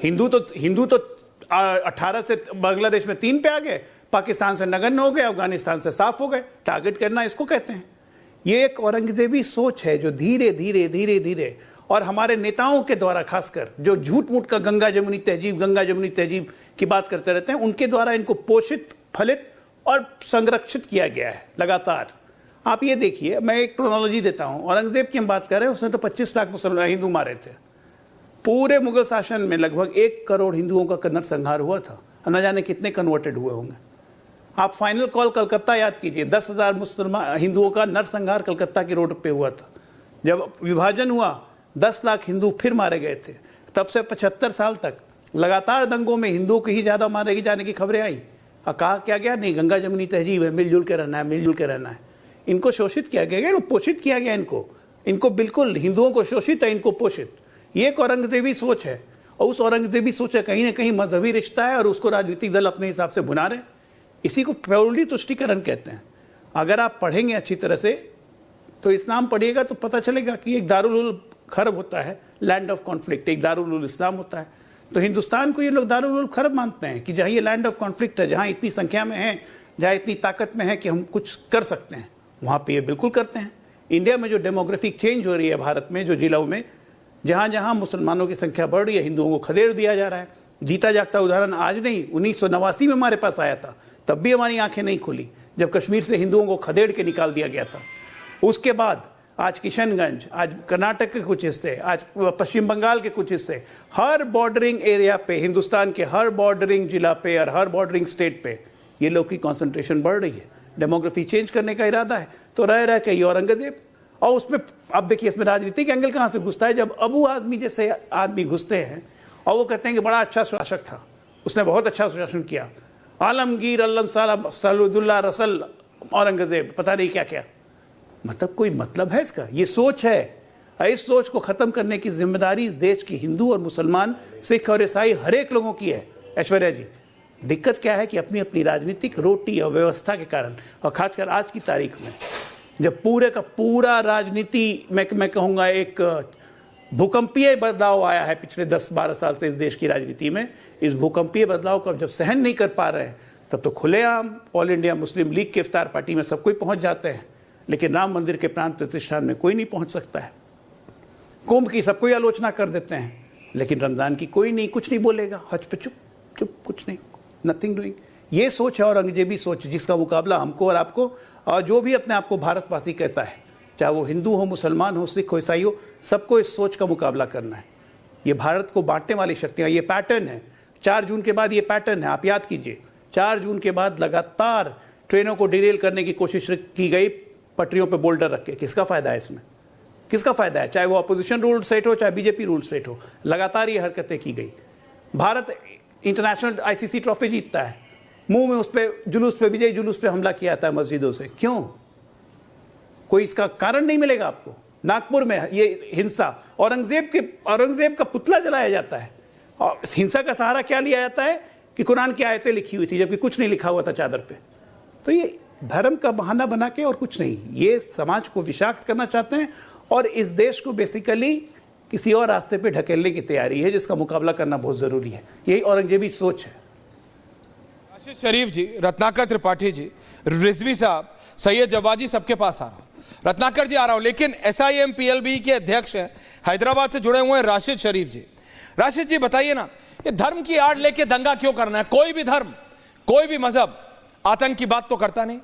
हिंदू तो 18 से बांग्लादेश में 3 पे आ गए, पाकिस्तान से नगण्य हो गए, अफगानिस्तान से साफ हो गए। टारगेट करना इसको कहते हैं। ये एक औरंगजेबी सोच है जो धीरे धीरे और हमारे नेताओं के द्वारा, खासकर जो झूठ मूठ का गंगा जमुनी तहजीब की बात करते रहते हैं, उनके द्वारा इनको पोषित, फलित और संरक्षित किया गया है लगातार। आप ये देखिए, मैं एक क्रोनोलॉजी देता हूं। औरंगजेब की हम बात कर रहे हैं, उसने तो 25 लाख मुसलमान हिंदू मारे थे। पूरे मुगल शासन में लगभग 1 करोड़ हिंदुओं का नरसंहार हुआ था, न जाने कितने कन्वर्टेड हुए होंगे। आप फाइनल कॉल कलकत्ता याद कीजिए, 10,000 मुसलमान हिंदुओं का नरसंहार कलकत्ता की रोड पे हुआ था। जब विभाजन हुआ 10 लाख हिंदू फिर मारे गए थे। तब से 75 साल तक लगातार दंगों में हिंदुओं को ही ज्यादा मारे जाने की खबरें आई। कहा क्या गया, नहीं गंगा जमुनी तहजीब है, मिलजुल के रहना है, मिलजुल के रहना है। इनको शोषित किया गया, पोषित किया गया इनको बिल्कुल हिंदुओं को शोषित है, इनको पोषित। ये एक औरंगजेबी सोच है, और उस औरंगजेबी सोच है कहीं ना कहीं मजहबी रिश्ता है, और उसको राजनीतिक दल अपने हिसाब से भुना रहे। इसी को प्योरली तुष्टीकरण कहते हैं। अगर आप पढ़ेंगे अच्छी तरह से, तो इस्लाम पढ़िएगा तो पता चलेगा कि एक दारुल उल खरब होता है, लैंड ऑफ कॉन्फ्लिक्ट, एक दारुल उल इस्लाम होता है। तो हिंदुस्तान को ये लोग दारुल उल खरब मानते हैं कि जहाँ ये लैंड ऑफ कॉन्फ्लिक्ट है, जहाँ इतनी संख्या में है, जहाँ इतनी ताकत में है कि हम कुछ कर सकते हैं, वहाँ पे ये बिल्कुल करते हैं। इंडिया में जो डेमोग्राफिक चेंज हो रही है भारत में, जो जिलों में जहाँ जहाँ मुसलमानों की संख्या बढ़ रही है, हिंदुओं को खदेड़ दिया जा रहा है। जीता जागता उदाहरण आज नहीं, 1989 में हमारे पास आया था, तब भी हमारी आंखें नहीं खुली जब कश्मीर से हिंदुओं को खदेड़ के निकाल दिया गया था। उसके बाद आज किशनगंज, आज कर्नाटक के कुछ हिस्से, आज पश्चिम बंगाल के कुछ हिस्से, हर बॉर्डरिंग एरिया पे, हिंदुस्तान के हर बॉर्डरिंग जिला पे और हर बॉर्डरिंग स्टेट पे ये लोग की कॉन्सेंट्रेशन बढ़ रही है। डेमोग्राफी चेंज करने का इरादा है, तो रह के ये औरंगजेब। और उसमें अब देखिए, इसमें राजनीतिक एंगल कहाँ से घुसता है, जब अबू आजमी जैसे आदमी घुसते हैं और वो कहते हैं कि बड़ा अच्छा शासक था, उसने बहुत अच्छा शासन किया, आलमगीर अल्लम सलामुद्दौला रसल औरंगजेब, पता नहीं क्या क्या। मतलब कोई मतलब है इसका? ये सोच है। इस सोच को खत्म करने की जिम्मेदारी इस देश की हिंदू और मुसलमान, सिख और ईसाई हर एक लोगों की है। ऐश्वर्या जी, दिक्कत क्या है कि अपनी अपनी राजनीतिक रोटी और व्यवस्था के कारण, और खासकर आज की तारीख में जब पूरे का पूरा राजनीति मैं कहूँगा एक भूकंपीय बदलाव आया है पिछले 10-12 साल से इस देश की राजनीति में। इस भूकंपीय बदलाव को जब सहन नहीं कर पा रहे हैं, तब तो खुलेआम ऑल इंडिया मुस्लिम लीग की इफ्तार पार्टी में सब कोई पहुंच जाते हैं, लेकिन राम मंदिर के प्राण प्रतिष्ठान में कोई नहीं पहुंच सकता है। कुंभ की सब कोई आलोचना कर देते हैं, लेकिन रमजान की कोई नहीं, कुछ नहीं बोलेगा। हज पे चुप चुप, कुछ नहीं, नथिंग डूइंग। ये सोच है औरंगजेबी सोच, जिसका मुकाबला हमको और आपको, और जो भी अपने आप को भारतवासी कहता है, चाहे वो हिंदू हो, मुसलमान हो, सिख हो, ईसाई हो, सबको इस सोच का मुकाबला करना है। ये भारत को बांटने वाली शक्तियां, ये पैटर्न है। 4 जून के बाद ये पैटर्न है, आप याद कीजिए। 4 जून के बाद लगातार ट्रेनों को डिरेल करने की कोशिश की गई, पटरियों पे बोल्डर रख के। किसका फायदा है इसमें? किसका फायदा है? चाहे वो अपोजिशन रूल स्टेट हो, चाहे बीजेपी रूल स्टेट हो, लगातार ये हरकतें की गई। भारत इंटरनेशनल आईसीसी ट्रॉफी जीतता है, मुंह में उस पे जुलूस पे, विजय जुलूस पे हमला किया था मस्जिदों से। क्यों? कोई इसका कारण नहीं मिलेगा आपको। नागपुर में ये हिंसा, औरंगजेब का पुतला जलाया जाता है, और हिंसा का सहारा क्या लिया जाता है कि कुरान की आयतें लिखी हुई थी, जबकि कुछ नहीं लिखा हुआ था चादर पे। तो ये धर्म का बहाना बना के और कुछ नहीं, ये समाज को विषाक्त करना चाहते हैं, और इस देश को बेसिकली किसी और रास्ते पे ढकेलने की तैयारी है, जिसका मुकाबला करना बहुत जरूरी है। यही औरंगजेबी सोच है। राशिद शरीफ जी, रत्नाकर त्रिपाठी जी, रिजवी साहब, सैयद जवाद जी, सबके पास आ रहा हूं। रत्नाकर जी आ रहा हूं, लेकिन SIMPLB के अध्यक्ष हैं, हैदराबाद से जुड़े हुए हैं राशिद शरीफ जी। राशिद जी बताइए ना, ये धर्म की आड़ लेके दंगा क्यों करना है? कोई भी धर्म, कोई भी मजहब आतंक की बात तो करता नहीं।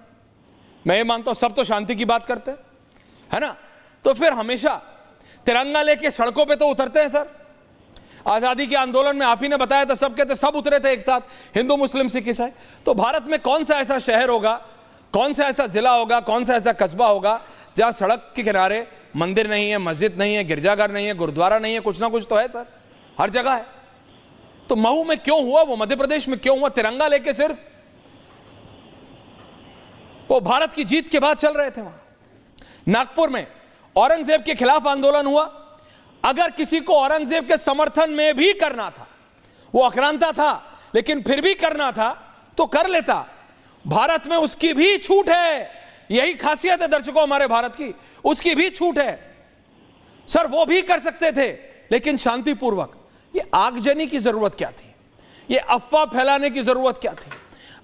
मैं ये मानता हूं सब तो शांति की बात करते हैं, है ना? तो फिर हमेशा तिरंगा लेके सड़कों पे तो उतरते हैं सर। आजादी के आंदोलन में आप ही ने बताया था, सब कहते सब उतरे थे एक साथ, हिंदू मुस्लिम सिख ईसाई। तो भारत में कौन सा ऐसा शहर होगा, कौन सा ऐसा जिला होगा, कौन सा ऐसा कस्बा होगा जहां सड़क के किनारे मंदिर नहीं है, मस्जिद नहीं है, गिरजाघर नहीं है, गुरुद्वारा नहीं है? कुछ ना कुछ तो है सर, हर जगह है। तो महू में क्यों हुआ, वो मध्य प्रदेश में क्यों हुआ? तिरंगा लेके सिर्फ वो भारत की जीत के बाद चल रहे थे। वहां नागपुर में औरंगजेब के खिलाफ आंदोलन हुआ। अगर किसी को औरंगजेब के समर्थन में भी करना था, वो आक्रांता था लेकिन फिर भी करना था, तो कर लेता। भारत में उसकी भी छूट है, यही खासियत है दर्शकों हमारे भारत की, उसकी भी छूट है सर, वो भी कर सकते थे, लेकिन शांतिपूर्वक। ये आगजनी की जरूरत क्या थी? ये अफवाह फैलाने की जरूरत क्या थी?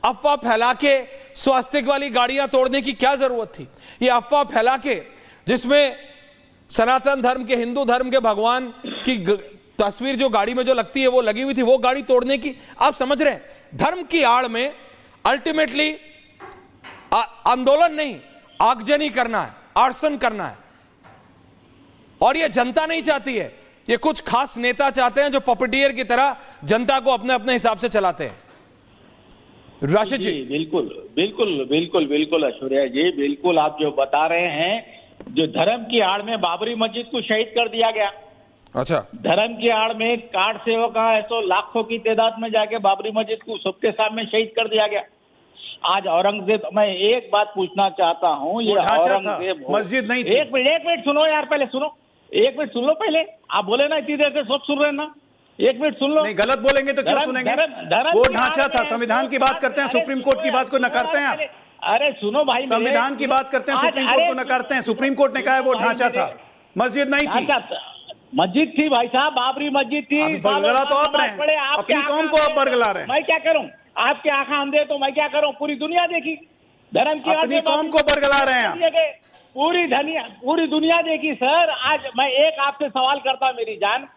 अफवाह फैला के स्वास्तिक वाली गाड़ियां तोड़ने की क्या जरूरत थी? ये अफवाह फैला के जिसमें सनातन धर्म के, हिंदू धर्म के भगवान की तस्वीर जो गाड़ी में जो लगती है वो लगी हुई थी, वो गाड़ी तोड़ने की, आप समझ रहे हैं? धर्म की आड़ में अल्टीमेटली आंदोलन नहीं, आगजनी करना है, आर्सन करना है। और ये जनता नहीं चाहती है, ये कुछ खास नेता चाहते हैं जो पपटियर की तरह जनता को अपने अपने हिसाब से चलाते हैं। राशिद जी, बिल्कुल बिल्कुल बिल्कुल बिल्कुल ऐश्वर्या जी, बिल्कुल आप जो बता रहे हैं, जो धर्म की आड़ में बाबरी मस्जिद को शहीद कर दिया गया। अच्छा, धर्म की आड़ में कार्ड सेवक ऐसो लाखों की तादाद में जाके बाबरी मस्जिद को सबके सामने शहीद कर दिया गया। आज औरंगजेब, मैं एक बात पूछना चाहता हूँ, ये औरंगजेब मस्जिद नहीं थी। एक मिनट सुनो यार, पहले सुनो, एक मिनट सुन लो पहले। आप बोले ना इतनी देर से सब सुन रहे हैं ना, एक मिनट सुन लो। नहीं, गलत बोलेंगे तो क्यों सुनेंगे? वो ढांचा था, संविधान की बात करते हैं, सुप्रीम कोर्ट की बात को नकारते हैं आप। अरे सुनो भाई, संविधान की बात करते हैं, सुप्रीम कोर्ट को नकारते हैं। सुप्रीम कोर्ट ने कहा है वो ढांचा था, मस्जिद नहीं थी। मस्जिद थी भाई साहब, बाबरी मस्जिद थी। बरगला तो आप रहे हैं, अपनी कौम को आप बरगला रहे हैं। मैं क्या करूं? आपके आंखें अंधे तो मैं क्या करूं? पूरी दुनिया देखी धर्म की, अपनी कौम को बरगला रहे हैं आप। पूरी दुनिया देखी सर। आज मैं एक आपसे सवाल करता हूं मेरी जान,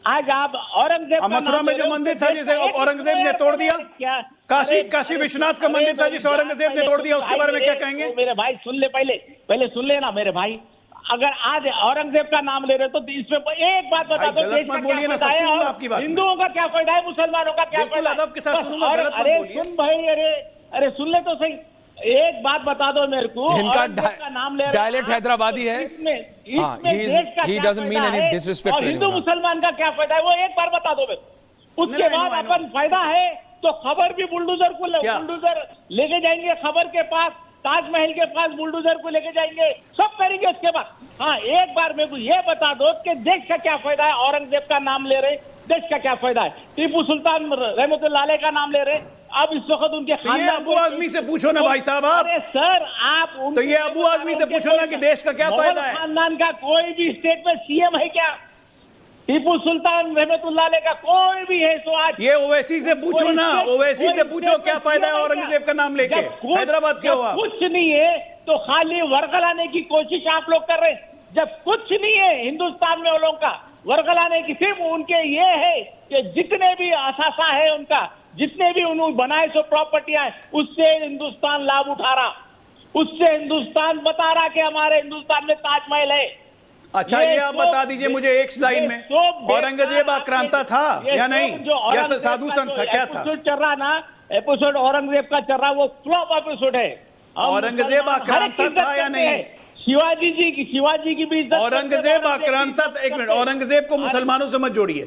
आज आप औरंगजेब, मथुरा में जो मंदिर था जिसे औरंगजेब ने तोड़ दिया, क्या काशी विश्वनाथ का मंदिर था जिसे औरंगजेब ने तोड़ दिया, उसके बारे में क्या कहेंगे? मेरे भाई सुन ले, पहले सुन लेना मेरे भाई। अगर आज औरंगजेब का नाम ले रहे तो इसमें एक बात बता दो, गलत मत बोलिए ना, सब सुनूंगा आपकी बात। हिंदुओं का क्या फायदा है, मुसलमानों का क्या फायदा? अदब के साथ सुनूंगा, गलत मत अरे बोलिए। सुन भाई, अरे सुन ले तो सही, एक बात बता दो मेरे को। इनका औरंगजेब का नाम ले रहे डायलेक्ट हैदराबादी है। इसमें देश का क्या फायदा है और हिंदू मुसलमान का क्या फायदा है, वो एक बार बता दो मेरे को। उसके बाद अपन फायदा है तो खबर भी बुलडोजर लेके जाएंगे, खबर के पास, ताजमहल के पास बुलडोजर को लेके जाएंगे, सब करेंगे उसके बाद। हाँ, एक बार मेरे को ये बता दो कि देश का क्या फायदा है? औरंगजेब का नाम ले रहे, देश का क्या फायदा है? टीपू सुल्तान रहमतुल्लाह अलैह का नाम ले रहे, अब इस वक्त उनके ये अबू आजमी से पूछो ना भाई साहब आप। अरे सर, आप तो ये अबू आजमी से पूछो ना कि देश का क्या फायदा है? खानदान का कोई भी स्टेट में सीएम है क्या? टीपू सुल्तान रहमतुल्लाह अलैह का कोई भी है तो आज ये ओवैसी से पूछो ना, ओवैसी से पूछो क्या फायदा है औरंगजेब का नाम लेके? हैदराबाद क्यों हुआ? कुछ नहीं है तो खाली वर्गलाने की कोशिश आप लोग कर रहे हैं। जब कुछ नहीं है हिंदुस्तान में, वो लोगों का वर्गलाने की सिर्फ उनके ये है कि जितने भी असासा है उनका, जितने भी उन्होंने बनाए सो प्रॉपर्टियां, उससे हिंदुस्तान लाभ उठा रहा, उससे हिंदुस्तान बता रहा कि हमारे हिंदुस्तान में ताजमहल है। अच्छा, ये आप बता दीजिए मुझे एक लाइन में, औरंगजेब आक्रांता था या नहीं, या साधु संत था, क्या था? चल रहा ना एपिसोड औरंगजेब का चल रहा, वो फ्लॉप एपिसोड है। औरंगजेब आक्रांता था या नहीं? शिवाजी की भी इज्जत। औरंगजेब आक्रांता, एक मिनट, औरंगजेब को मुसलमानों से मत जोड़िए।